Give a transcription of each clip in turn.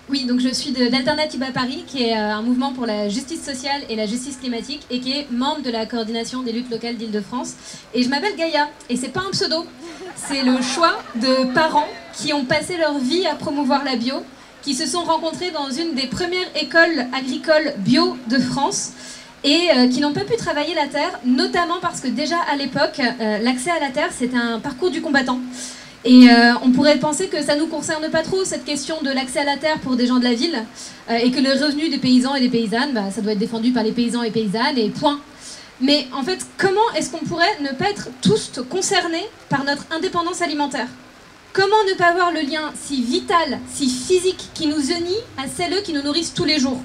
Oui, donc je suis d'Alternativa Paris, qui est un mouvement pour la justice sociale et la justice climatique, et qui est membre de la coordination des luttes locales d'Île-de-France. Et je m'appelle Gaïa, et c'est pas un pseudo, c'est le choix de parents qui ont passé leur vie à promouvoir la bio, qui se sont rencontrés dans une des premières écoles agricoles bio de France, et qui n'ont pas pu travailler la terre, notamment parce que déjà à l'époque, l'accès à la terre, c'était un parcours du combattant. Et on pourrait penser que ça ne nous concerne pas trop, cette question de l'accès à la terre pour des gens de la ville, et que le revenu des paysans et des paysannes, bah, ça doit être défendu par les paysans et paysannes, et point. Mais en fait, comment est-ce qu'on pourrait ne pas être tous concernés par notre indépendance alimentaire? Comment ne pas voir le lien si vital, si physique, qui nous unit à celles qui nous nourrissent tous les jours?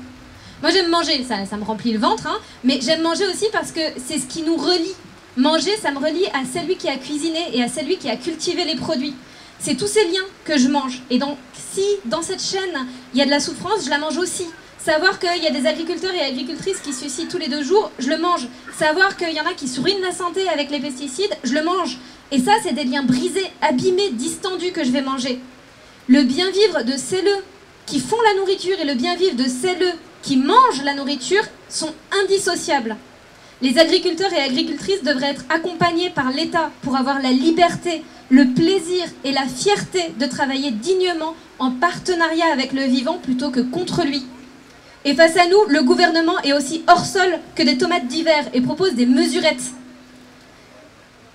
Moi j'aime manger, ça me remplit le ventre, hein, mais j'aime manger aussi parce que c'est ce qui nous relie. Manger, ça me relie à celui qui a cuisiné et à celui qui a cultivé les produits. C'est tous ces liens que je mange. Et donc, si dans cette chaîne, il y a de la souffrance, je la mange aussi. Savoir qu'il y a des agriculteurs et agricultrices qui se suicident tous les 2 jours, je le mange. Savoir qu'il y en a qui se ruinent la santé avec les pesticides, je le mange. Et ça, c'est des liens brisés, abîmés, distendus que je vais manger. Le bien-vivre de celles qui font la nourriture et le bien-vivre de celles qui mangent la nourriture sont indissociables. Les agriculteurs et agricultrices devraient être accompagnés par l'État pour avoir la liberté, le plaisir et la fierté de travailler dignement en partenariat avec le vivant plutôt que contre lui. Et face à nous, le gouvernement est aussi hors sol que des tomates d'hiver et propose des mesurettes.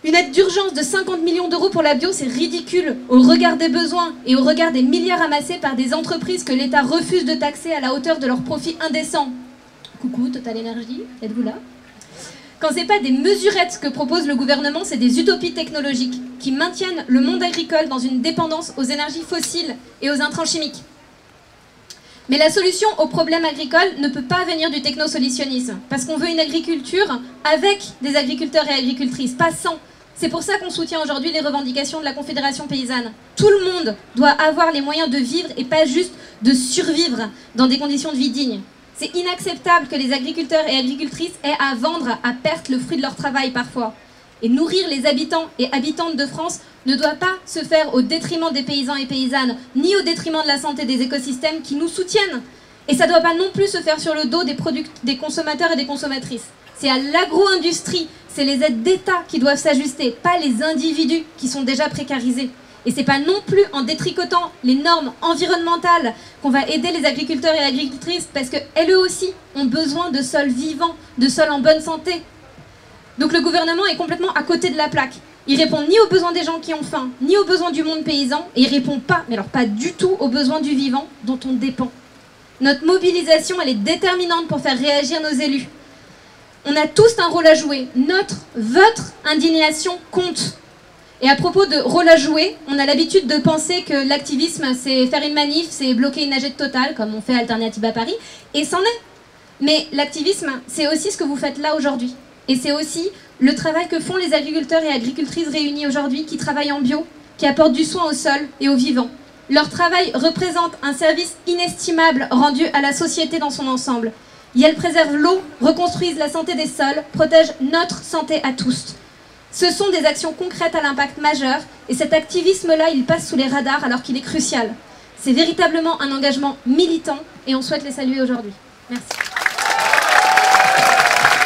Une aide d'urgence de 50 millions d'euros pour la bio, c'est ridicule au regard des besoins et au regard des milliards amassés par des entreprises que l'État refuse de taxer à la hauteur de leurs profits indécents. Coucou, Total Energy, êtes-vous là ? Quand ce n'est pas des mesurettes que propose le gouvernement, c'est des utopies technologiques qui maintiennent le monde agricole dans une dépendance aux énergies fossiles et aux intrants chimiques. Mais la solution aux problèmes agricoles ne peut pas venir du technosolutionnisme, parce qu'on veut une agriculture avec des agriculteurs et agricultrices, pas sans. C'est pour ça qu'on soutient aujourd'hui les revendications de la Confédération paysanne. Tout le monde doit avoir les moyens de vivre et pas juste de survivre dans des conditions de vie dignes. C'est inacceptable que les agriculteurs et agricultrices aient à vendre à perte le fruit de leur travail parfois. Et nourrir les habitants et habitantes de France ne doit pas se faire au détriment des paysans et paysannes, ni au détriment de la santé des écosystèmes qui nous soutiennent. Et ça ne doit pas non plus se faire sur le dos des consommateurs et des consommatrices. C'est à l'agro-industrie, c'est les aides d'État qui doivent s'ajuster, pas les individus qui sont déjà précarisés. Et c'est pas non plus en détricotant les normes environnementales qu'on va aider les agriculteurs et agricultrices, parce qu'elles aussi ont besoin de sols vivants, de sols en bonne santé. Donc le gouvernement est complètement à côté de la plaque. Il répond ni aux besoins des gens qui ont faim, ni aux besoins du monde paysan, et il répond pas, mais alors pas du tout, aux besoins du vivant dont on dépend. Notre mobilisation, elle est déterminante pour faire réagir nos élus. On a tous un rôle à jouer. Votre indignation compte. Et à propos de rôle à jouer, on a l'habitude de penser que l'activisme, c'est faire une manif, c'est bloquer une AG totale, comme on fait Alternativa Paris, et c'en est. Mais l'activisme, c'est aussi ce que vous faites là aujourd'hui. Et c'est aussi le travail que font les agriculteurs et agricultrices réunis aujourd'hui, qui travaillent en bio, qui apportent du soin au sol et au vivant. Leur travail représente un service inestimable rendu à la société dans son ensemble. Et elles préservent l'eau, reconstruisent la santé des sols, protègent notre santé à tous. Ce sont des actions concrètes à l'impact majeur, et cet activisme-là, il passe sous les radars alors qu'il est crucial. C'est véritablement un engagement militant, et on souhaite les saluer aujourd'hui. Merci.